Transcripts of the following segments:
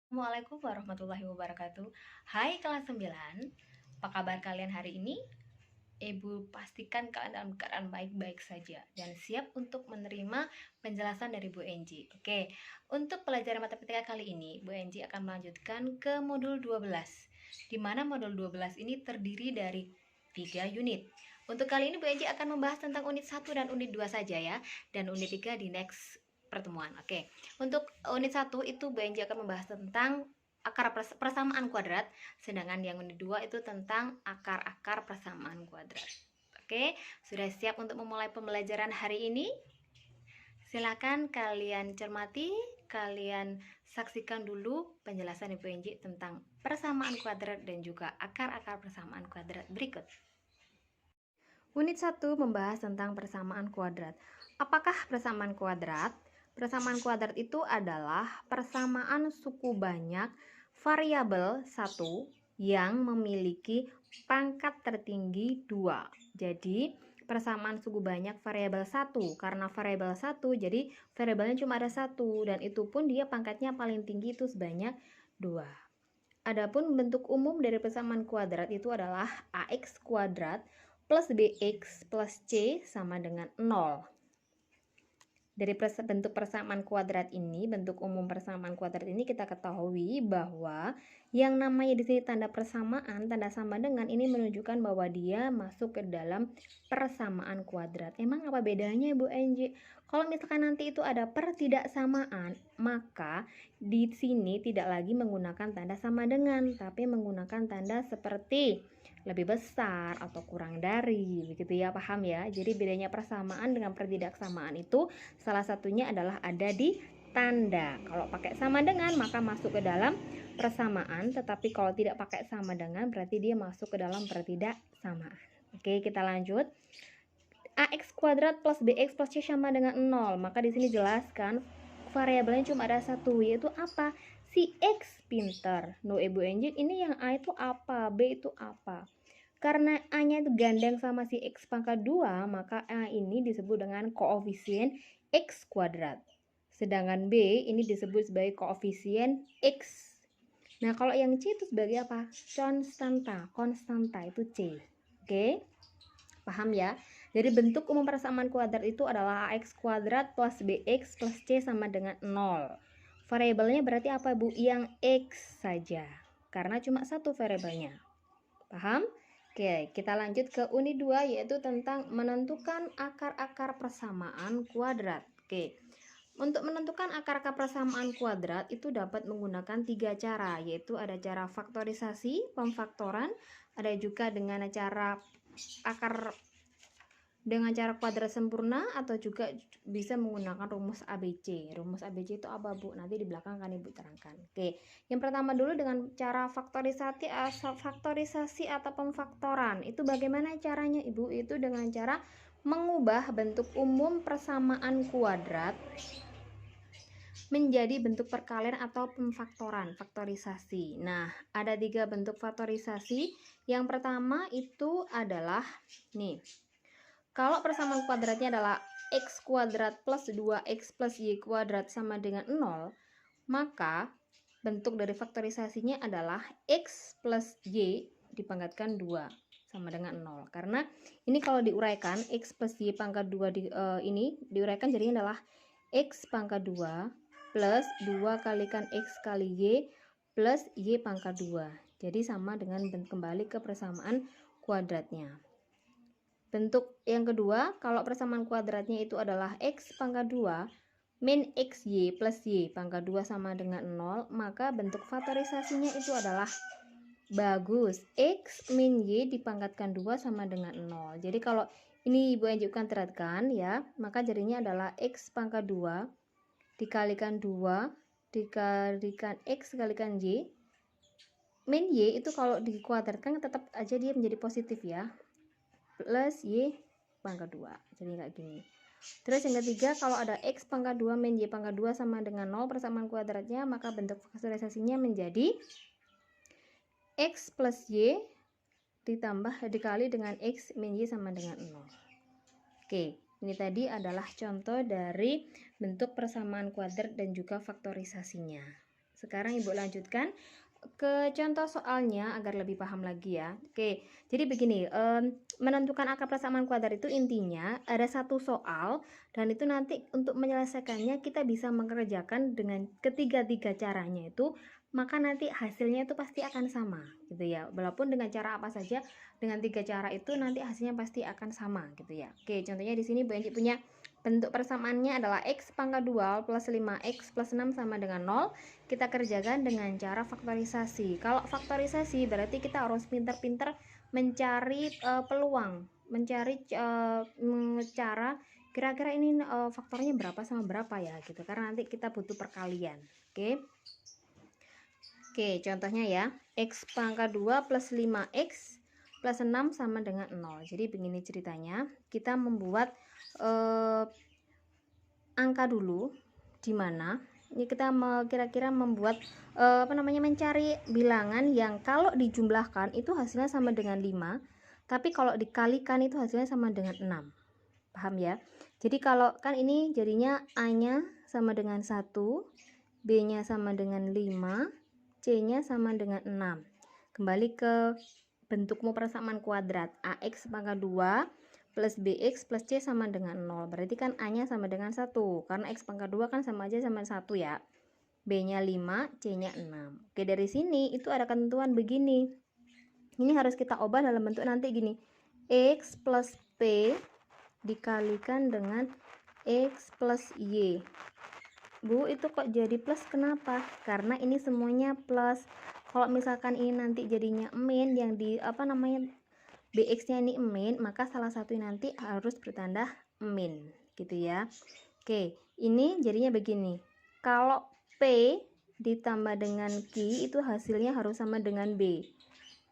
Assalamualaikum warahmatullahi wabarakatuh. Hai kelas 9, apa kabar kalian hari ini? Ibu pastikan kalian dalam keadaan baik-baik saja dan siap untuk menerima penjelasan dari Bu Enji. Oke, untuk pelajaran matematika kali ini, Bu Enji akan melanjutkan ke modul 12, di mana modul 12 ini terdiri dari 3 unit. Untuk kali ini Bu Enji akan membahas tentang unit 1 dan unit 2 saja ya, dan unit 3 di next pertemuan. Oke, untuk unit 1 itu Bu Enji akan membahas tentang akar persamaan kuadrat, sedangkan yang unit 2 itu tentang akar-akar persamaan kuadrat. Oke, sudah siap untuk memulai pembelajaran hari ini? Silakan kalian cermati, kalian saksikan dulu penjelasan Ibu Enji tentang persamaan kuadrat dan juga akar-akar persamaan kuadrat berikut. Unit 1 membahas tentang persamaan kuadrat. Apakah persamaan kuadrat? Persamaan kuadrat itu adalah persamaan suku banyak variabel 1 yang memiliki pangkat tertinggi 2. Jadi, persamaan suku banyak variabel 1. Karena variabel 1, jadi variabelnya cuma ada 1 dan itu pun dia pangkatnya paling tinggi itu sebanyak 2. Adapun bentuk umum dari persamaan kuadrat itu adalah ax kuadrat plus bx plus c sama dengan 0. Dari bentuk persamaan kuadrat ini, bentuk umum persamaan kuadrat ini kita ketahui bahwa yang namanya di sini tanda persamaan, tanda sama dengan ini menunjukkan bahwa dia masuk ke dalam persamaan kuadrat. Emang apa bedanya Bu Enji? Kalau misalkan nanti itu ada pertidaksamaan, maka di sini tidak lagi menggunakan tanda sama dengan, tapi menggunakan tanda seperti lebih besar atau kurang dari, begitu ya, paham ya? Jadi bedanya persamaan dengan pertidaksamaan itu salah satunya adalah ada di tanda. Kalau pakai sama dengan maka masuk ke dalam persamaan, tetapi kalau tidak pakai sama dengan berarti dia masuk ke dalam pertidaksamaan. Oke, kita lanjut. Ax kuadrat plus bx plus c sama dengan 0. Maka di sini jelaskan variabelnya cuma ada satu, yaitu apa? Si x pinter. No, Ibu Enjik, ini yang A itu apa? B itu apa? Karena A-nya itu gandeng sama si X pangkat 2, maka A ini disebut dengan koefisien X kuadrat. Sedangkan B ini disebut sebagai koefisien X. Nah, kalau yang C itu sebagai apa? Konstanta. Konstanta itu C. Oke? Paham ya? Jadi bentuk umum persamaan kuadrat itu adalah AX kuadrat plus BX plus C sama dengan 0. Variabelnya berarti apa, Bu? Yang X saja. Karena cuma satu variabelnya. Paham? Oke, kita lanjut ke unit 2 yaitu tentang menentukan akar-akar persamaan kuadrat. Oke. Untuk menentukan akar-akar persamaan kuadrat itu dapat menggunakan 3 cara, yaitu ada cara faktorisasi, pemfaktoran, ada juga dengan cara akar dengan cara kuadrat sempurna atau juga bisa menggunakan rumus ABC. Rumus ABC itu apa, Bu? Nanti di belakang akan Ibu terangkan. Oke, yang pertama dulu dengan cara faktorisasi atau pemfaktoran. Itu bagaimana caranya, Ibu? Itu dengan cara mengubah bentuk umum persamaan kuadrat menjadi bentuk perkalian atau pemfaktoran, faktorisasi. Nah, ada 3 bentuk faktorisasi. Yang pertama itu adalah nih. Kalau persamaan kuadratnya adalah x kuadrat plus 2x plus y kuadrat sama dengan 0, maka bentuk dari faktorisasinya adalah x plus y dipangkatkan 2 sama dengan 0. Karena ini kalau diuraikan x plus y pangkat 2 ini diuraikan jadinya adalah x pangkat 2 plus 2 kalikan x kali y plus y pangkat 2. Jadi sama dengan kembali ke persamaan kuadratnya. Bentuk yang kedua, kalau persamaan kuadratnya itu adalah x pangkat 2 min xy plus y pangkat 2 sama dengan 0, maka bentuk faktorisasinya itu adalah bagus, x min y dipangkatkan 2 sama dengan 0. Jadi kalau ini Ibu anjurkan terapkan ya, maka jadinya adalah x pangkat 2 dikalikan 2 dikalikan x kalikan y min y itu kalau dikuadratkan tetap aja dia menjadi positif ya, plus y pangkat 2. Jadi kayak gini. Terus yang ketiga, kalau ada x pangkat 2 min y pangkat 2 sama dengan 0 persamaan kuadratnya, maka bentuk faktorisasinya menjadi x plus y ditambah dikali dengan x min y sama dengan 0. Oke, ini tadi adalah contoh dari bentuk persamaan kuadrat dan juga faktorisasinya. sekarang Ibu lanjutkan ke contoh soalnya agar lebih paham lagi ya. Oke, jadi begini, menentukan angka persamaan kuadrat itu intinya ada satu soal, dan itu nanti untuk menyelesaikannya kita bisa mengerjakan dengan ketiga-tiga caranya itu, maka nanti hasilnya itu pasti akan sama gitu ya. Walaupun dengan cara apa saja, dengan 3 cara itu nanti hasilnya pasti akan sama gitu ya. Oke, contohnya di sini Bu Enci punya bentuk persamaannya adalah x pangkat 2 plus 5x plus 6 sama dengan 0. Kita kerjakan dengan cara faktorisasi. Kalau faktorisasi berarti kita harus pintar-pintar mencari peluang, mencari cara kira-kira ini faktornya berapa sama berapa ya gitu, karena nanti kita butuh perkalian. Oke, contohnya ya, x pangkat 2 plus 5x plus 6 sama dengan 0. Jadi begini ceritanya, kita membuat angka dulu, di mana ini kita kira-kira membuat mencari bilangan yang kalau dijumlahkan itu hasilnya sama dengan 5, tapi kalau dikalikan itu hasilnya sama dengan 6. Paham ya? Jadi kalau kan ini jadinya A-nya sama dengan 1, B-nya sama dengan 5, C-nya sama dengan 6. Kembali ke bentukmu persamaan kuadrat, AX pangkat 2 plus BX plus C sama dengan 0. Berarti kan A-nya sama dengan 1, karena X pangkat 2 kan sama aja sama 1 ya. B-nya 5, C-nya 6. Oke, dari sini itu ada ketentuan begini. Ini harus kita ubah dalam bentuk nanti gini. X plus P dikalikan dengan X plus Y. Bu, itu kok jadi plus, kenapa? Karena ini semuanya plus. Kalau misalkan ini nanti jadinya min, yang di BX nya ini min, maka salah satu nanti harus bertanda min gitu ya. Oke, ini jadinya begini. Kalau P ditambah dengan Q itu hasilnya harus sama dengan B.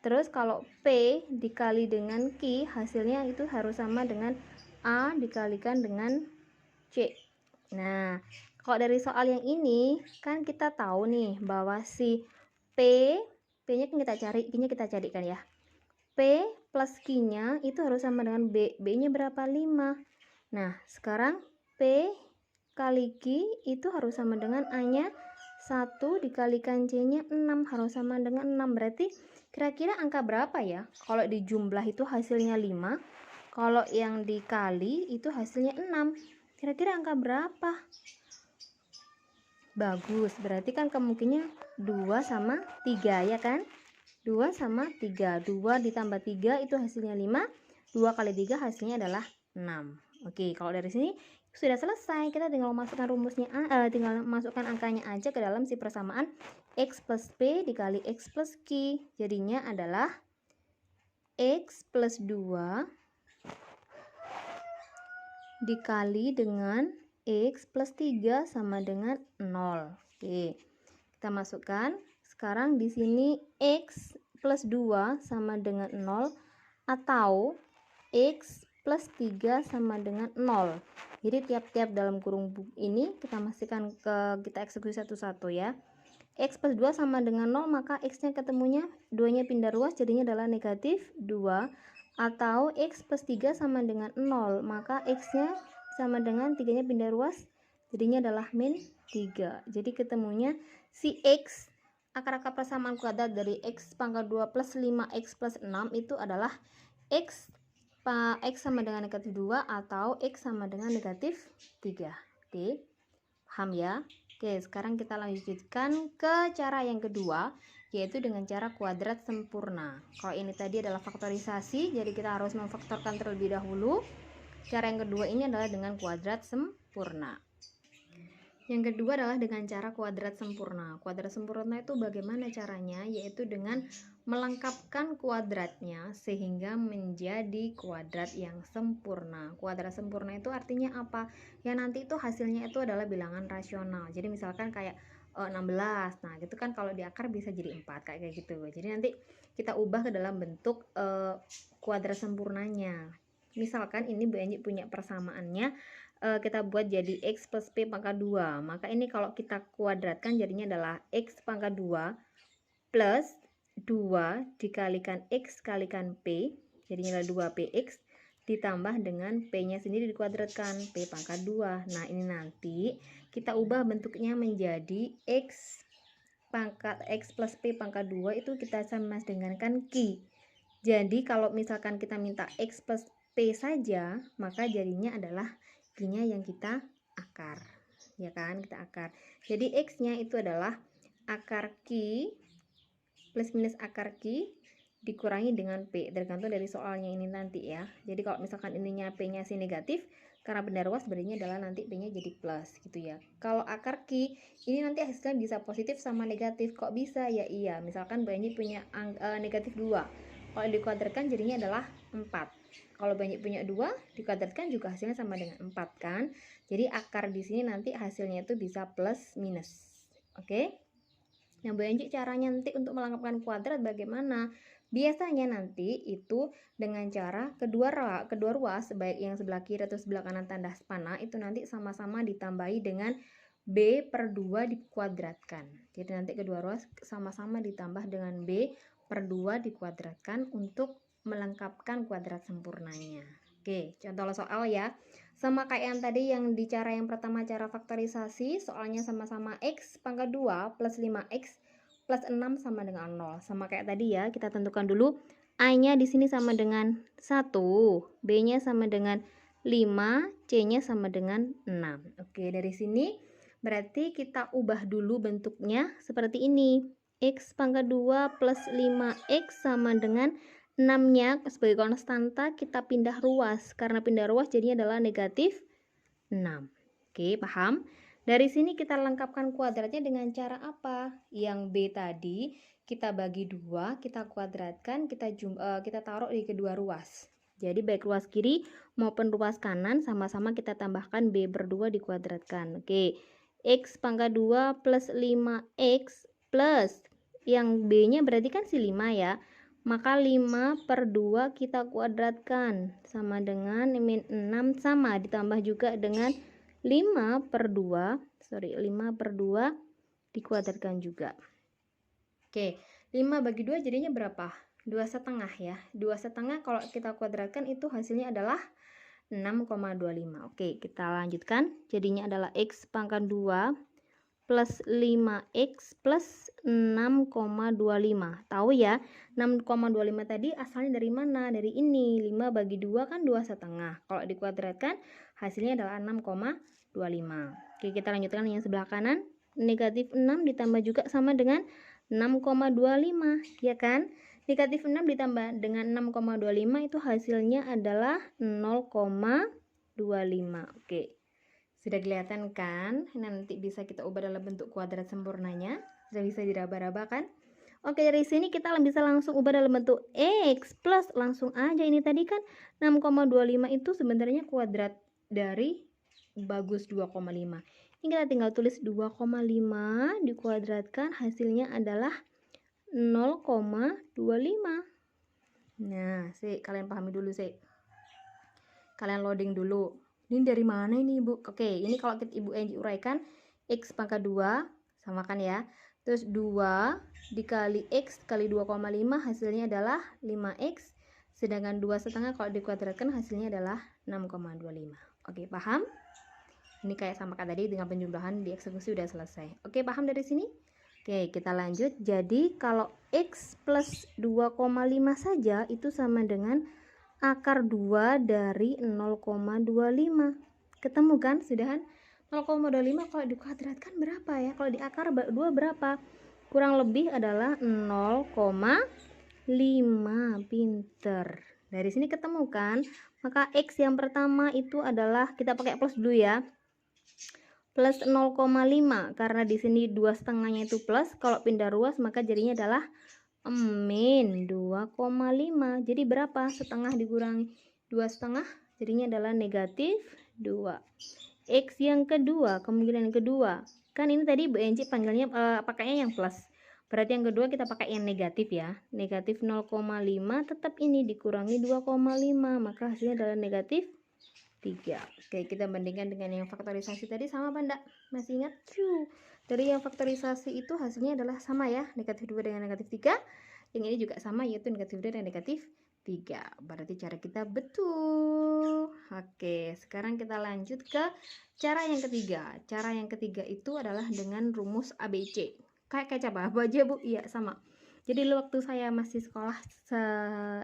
Terus kalau P dikali dengan Q hasilnya itu harus sama dengan A dikalikan dengan C. Nah, kalau dari soal yang ini kan kita tahu nih bahwa si P-nya kan kita carikan ya. P plus Q-nya itu harus sama dengan B. B-nya berapa? 5. Nah, sekarang P kali Q itu harus sama dengan A-nya 1 dikalikan C-nya 6, harus sama dengan 6. Berarti kira-kira angka berapa ya? Kalau dijumlah itu hasilnya 5, kalau yang dikali itu hasilnya 6. Kira-kira angka berapa? Bagus, berarti kan kemungkinannya 2 sama 3 ya kan? 2 sama 3. 2 ditambah 3 itu hasilnya 5. 2 kali 3 hasilnya adalah 6. Oke, kalau dari sini sudah selesai. Kita tinggal masukkan rumusnya, tinggal masukkan angkanya aja ke dalam si persamaan X plus P dikali X plus Q. Jadinya adalah X plus 2 dikali dengan X plus 3 sama dengan 0. Oke, kita masukkan. Sekarang di sini X plus 2 sama dengan 0 atau X plus 3 sama dengan 0. Jadi tiap-tiap dalam kurung ini kita masukkan kita eksekusi satu-satu ya. X plus 2 sama dengan 0, maka X-nya ketemunya 2-nya pindah ruas jadinya adalah negatif 2. Atau X plus 3 sama dengan 0, maka X-nya sama dengan 3-nya pindah ruas jadinya adalah min 3. Jadi ketemunya si X, akar-akar persamaan kuadrat dari X pangkat 2 plus 5X plus 6 itu adalah X sama dengan negatif 2 atau X sama dengan negatif 3. Oke, paham ya? Oke, sekarang kita lanjutkan ke cara yang kedua, yaitu dengan cara kuadrat sempurna. Kalau ini tadi adalah faktorisasi, jadi kita harus memfaktorkan terlebih dahulu. Cara yang kedua ini adalah dengan kuadrat sempurna. Yang kedua adalah dengan cara kuadrat sempurna. Kuadrat sempurna itu bagaimana caranya? Yaitu dengan melengkapkan kuadratnya sehingga menjadi kuadrat yang sempurna. Kuadrat sempurna itu artinya apa? Ya nanti itu hasilnya itu adalah bilangan rasional. Jadi misalkan kayak 16. Nah, gitu kan kalau di akar bisa jadi 4 kayak gitu. Jadi nanti kita ubah ke dalam bentuk kuadrat sempurnanya. Misalkan ini Bu Enji punya persamaannya, kita buat jadi X plus P pangkat 2. Maka ini kalau kita kuadratkan jadinya adalah X pangkat 2 plus 2 dikalikan X kalikan P, jadinya adalah 2PX ditambah dengan P-nya sendiri dikuadratkan, P pangkat 2. Nah, ini nanti kita ubah bentuknya menjadi X pangkat X plus P pangkat 2 itu kita sama dengankan Q. Jadi kalau misalkan kita minta X plus P saja, maka jadinya adalah Q-nya yang kita akar. Ya kan, kita akar. Jadi X-nya itu adalah akar Q plus minus akar Q dikurangi dengan P, tergantung dari soalnya ini nanti ya. Jadi kalau misalkan ininya P-nya si negatif, karena benda ruas berarti adalah nanti P-nya jadi plus gitu ya. Kalau akar Q ini nanti hasilnya bisa positif sama negatif. Kok bisa? Ya iya, misalkan banyak punya negatif 2. Kalau dikuadratkan jadinya adalah 4. Kalau banyak punya 2, dikuadratkan juga hasilnya sama dengan 4 kan. Jadi akar di sini nanti hasilnya itu bisa plus minus. Oke? Nah, Bu Enci caranya nanti untuk melengkapkan kuadrat bagaimana? Biasanya nanti itu dengan cara kedua ruas baik yang sebelah kiri atau sebelah kanan tandas panah itu nanti sama-sama ditambahi dengan B per 2 dikuadratkan. Jadi nanti kedua ruas sama-sama ditambah dengan B per 2 dikuadratkan untuk melengkapkan kuadrat sempurnanya. Oke, contoh soal ya. Sama kayak yang tadi yang di cara yang pertama, cara faktorisasi, soalnya sama-sama X pangkat 2 plus 5X plus 6 sama dengan 0. Sama kayak tadi ya, kita tentukan dulu A-nya di sini sama dengan 1, B-nya sama dengan 5, C-nya sama dengan 6. Oke, dari sini berarti kita ubah dulu bentuknya seperti ini. X pangkat 2 plus 5X sama dengan 6-nya sebagai konstanta kita pindah ruas. Karena pindah ruas jadinya adalah negatif 6. Oke, paham? Dari sini kita lengkapkan kuadratnya dengan cara apa? Yang B tadi kita bagi 2, kita kuadratkan, kita taruh di kedua ruas. Jadi baik ruas kiri maupun ruas kanan sama-sama kita tambahkan B per 2 dikuadratkan. Oke, X pangkat 2 plus 5X plus yang B-nya berarti kan si 5 ya. Maka 5 per 2 kita kuadratkan sama dengan min 6 sama ditambah juga dengan 5 per 2 dikuadratkan juga. Oke, 5 bagi 2 jadinya berapa? 2,5 ya. 2,5 kalau kita kuadratkan itu hasilnya adalah 6,25. Oke, kita lanjutkan. Jadinya adalah X pangkat 2 plus 5X plus 6,25. Tahu ya, 6,25 tadi asalnya dari mana? Dari ini. 5 bagi 2 kan 2,5. Kalau dikuadratkan hasilnya adalah 6,25. Oke, kita lanjutkan yang sebelah kanan. Negatif 6 ditambah juga sama dengan 6,25, ya kan? Negatif 6 ditambah dengan 6,25 itu hasilnya adalah 0,25. Oke. Sudah kelihatan kan? Nanti bisa kita ubah dalam bentuk kuadrat sempurnanya. Sudah bisa diraba-raba kan? Oke, dari sini kita bisa langsung ubah dalam bentuk X plus. Langsung aja, ini tadi kan 6,25 itu sebenarnya kuadrat dari bagus 2,5. Ini kita tinggal tulis 2,5 dikuadratkan, hasilnya adalah 0,25. Nah, kalian pahami dulu Kalian loading dulu. Ini dari mana ini, Ibu? Oke, ini kalau Ibu Enji uraikan, X pangkat 2, samakan ya. Terus 2 dikali X kali 2,5 hasilnya adalah 5X. Sedangkan 2,5 kalau dikuadratkan hasilnya adalah 6,25. Oke, paham? Ini kayak sama kayak tadi, dengan penjumlahan dieksekusi udah selesai. Oke, paham dari sini? Oke, kita lanjut. Jadi kalau X plus 2,5 saja itu sama dengan akar 2 dari 0,25. Ketemu kan? Sudah kan? 0,25 kalau dikuadratkan berapa ya? Kalau di akar 2 berapa? Kurang lebih adalah 0,5. Pinter. Dari sini ketemu kan? Maka X yang pertama itu adalah, kita pakai plus dulu ya. Plus 0,5. Karena di sini 2,5-nya itu plus. Kalau pindah ruas maka jadinya adalah min 2,5. Jadi berapa? Setengah dikurangi 2,5 jadinya adalah negatif 2. X yang kedua, kemungkinan yang kedua, kan ini tadi Bu Enci panggilnya pakainya yang plus, berarti yang kedua kita pakai yang negatif ya. Negatif 0,5 tetap ini dikurangi 2,5, maka hasilnya adalah negatif 3. Oke, kita bandingkan dengan yang faktorisasi tadi, sama apa enggak? Masih ingat? Dari yang faktorisasi itu hasilnya adalah sama ya, negatif 2 dengan negatif 3. Yang ini juga sama, yaitu negatif 2 dan negatif 3. Berarti cara kita betul. Oke, sekarang kita lanjut ke cara yang ketiga. Cara yang ketiga itu adalah dengan rumus ABC. Kayak kecap apa aja Bu? Iya sama. Jadi dulu waktu saya masih sekolah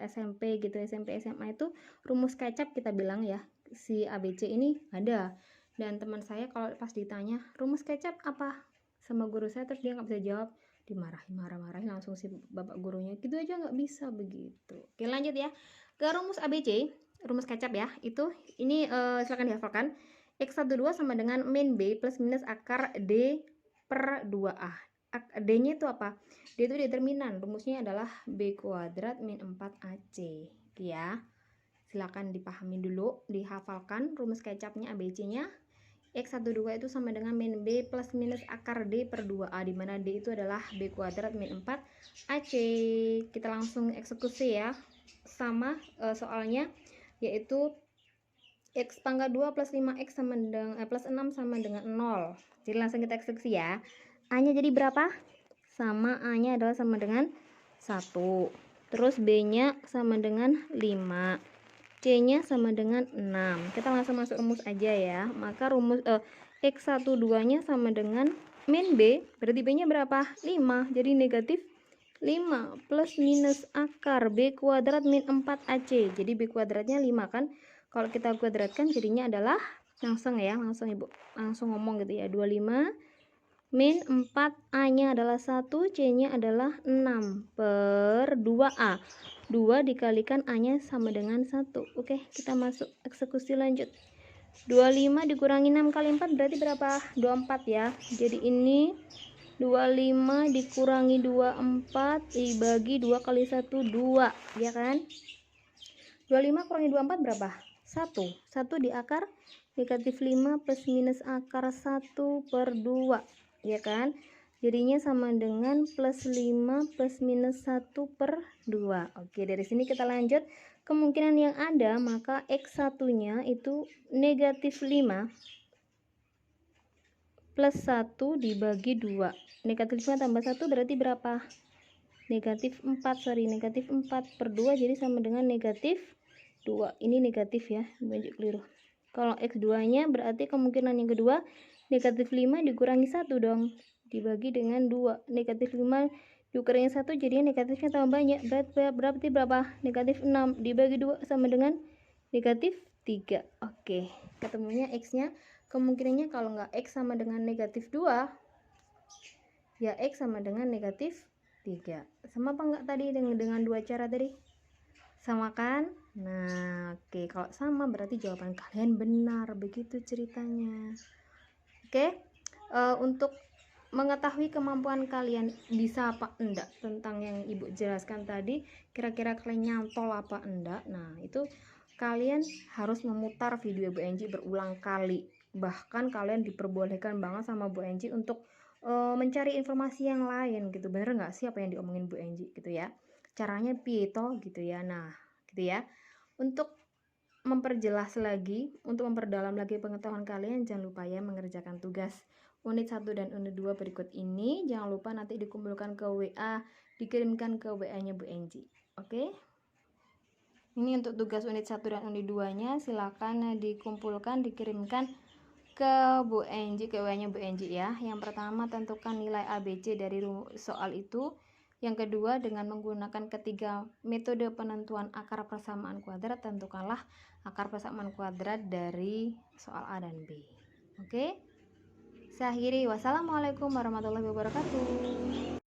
SMP gitu, SMP SMA itu rumus kecap kita bilang ya, si ABC ini ada. Dan teman saya kalau pas ditanya rumus kecap apa sama guru saya, terus dia nggak bisa jawab, dimarahin, marah-marahin langsung si bapak gurunya, gitu aja nggak bisa begitu. Oke lanjut ya ke rumus ABC, rumus kecap ya. Itu ini silakan dihafalkan. X12 sama dengan min B plus minus akar D per 2A. D-nya itu apa? D itu determinan, rumusnya adalah B kuadrat min 4AC ya. Silakan dipahami dulu, dihafalkan rumus kecapnya ABC-nya. X12 itu sama dengan min B plus minus akar D per 2A, di mana D itu adalah B kuadrat min 4AC. Kita langsung eksekusi ya. Sama soalnya, yaitu X pangkat 2 plus 5X sama dengan plus 6 sama dengan 0. Jadi langsung kita eksekusi ya. A-nya jadi berapa? Sama A-nya adalah sama dengan 1. Terus B-nya sama dengan 5. C-nya sama dengan 6. Kita langsung masuk rumus aja ya. Maka rumus X12-nya sama dengan min B, berarti B-nya berapa? 5. Jadi negatif 5 plus minus akar B kuadrat min 4AC. Jadi B kuadratnya 5 kan? Kalau kita kuadratkan jadinya adalah langsung ya, langsung Ibu langsung ngomong gitu ya. 25 min 4, A-nya adalah 1, C-nya adalah 6 per 2A. 2 dikalikan A-nya sama dengan 1. Oke, kita masuk eksekusi lanjut. 25 dikurangi 6 kali 4 berarti berapa? 24 ya. Jadi ini 25 dikurangi 24 dibagi 2 kali 1, 2. Ya kan? 25 kurangi 24 berapa? 1. 1 di akar negatif 5 plus minus akar 1 per 2. Ya kan, jadinya sama dengan plus 5 plus minus 1 per 2. Oke, dari sini kita lanjut kemungkinan yang ada, maka X1 nya itu negatif 5 plus 1 dibagi 2. Negatif 5 tambah 1 berarti berapa? Negatif 4, negatif 4 per 2, jadi sama dengan negatif 2. Ini negatif ya, banyak keliru. Kalau X2 nya berarti kemungkinan yang kedua negatif 5 dikurangi 1 dong, dibagi dengan 2. Negatif 5 dikurangi 1 jadinya negatifnya tambah banyak, berarti berapa? Negatif 6 dibagi 2 sama dengan negatif 3. Oke, ketemunya X nya kemungkinannya kalau nggak X sama dengan negatif 2 ya X sama dengan negatif 3. Sama apa nggak tadi dengan dua cara tadi? Sama kan? Nah, oke, kalau sama berarti jawaban kalian benar, begitu ceritanya. Oke, untuk mengetahui kemampuan kalian bisa apa enggak tentang yang Ibu jelaskan tadi, kira-kira kalian nyantol apa enggak, nah itu kalian harus memutar video Bu Enji berulang kali. Bahkan kalian diperbolehkan banget sama Bu Enji untuk mencari informasi yang lain gitu. Bener nggak sih apa yang diomongin Bu Enji gitu ya, caranya pieto gitu ya. Nah gitu ya, untuk memperjelas lagi, untuk memperdalam lagi pengetahuan kalian, jangan lupa ya mengerjakan tugas unit 1 dan unit 2 berikut ini. Jangan lupa nanti dikumpulkan ke WA, dikirimkan ke WA-nya Bu Enji. Oke? Ini untuk tugas unit 1 dan unit 2-nya silakan dikumpulkan, dikirimkan ke Bu Enji, ke WA-nya Bu Enji ya. Yang pertama, tentukan nilai ABC dari soal itu. Yang kedua, dengan menggunakan ketiga metode penentuan akar persamaan kuadrat, tentukanlah akar persamaan kuadrat dari soal A dan B. Oke? Saya akhiri. Wassalamualaikum warahmatullahi wabarakatuh.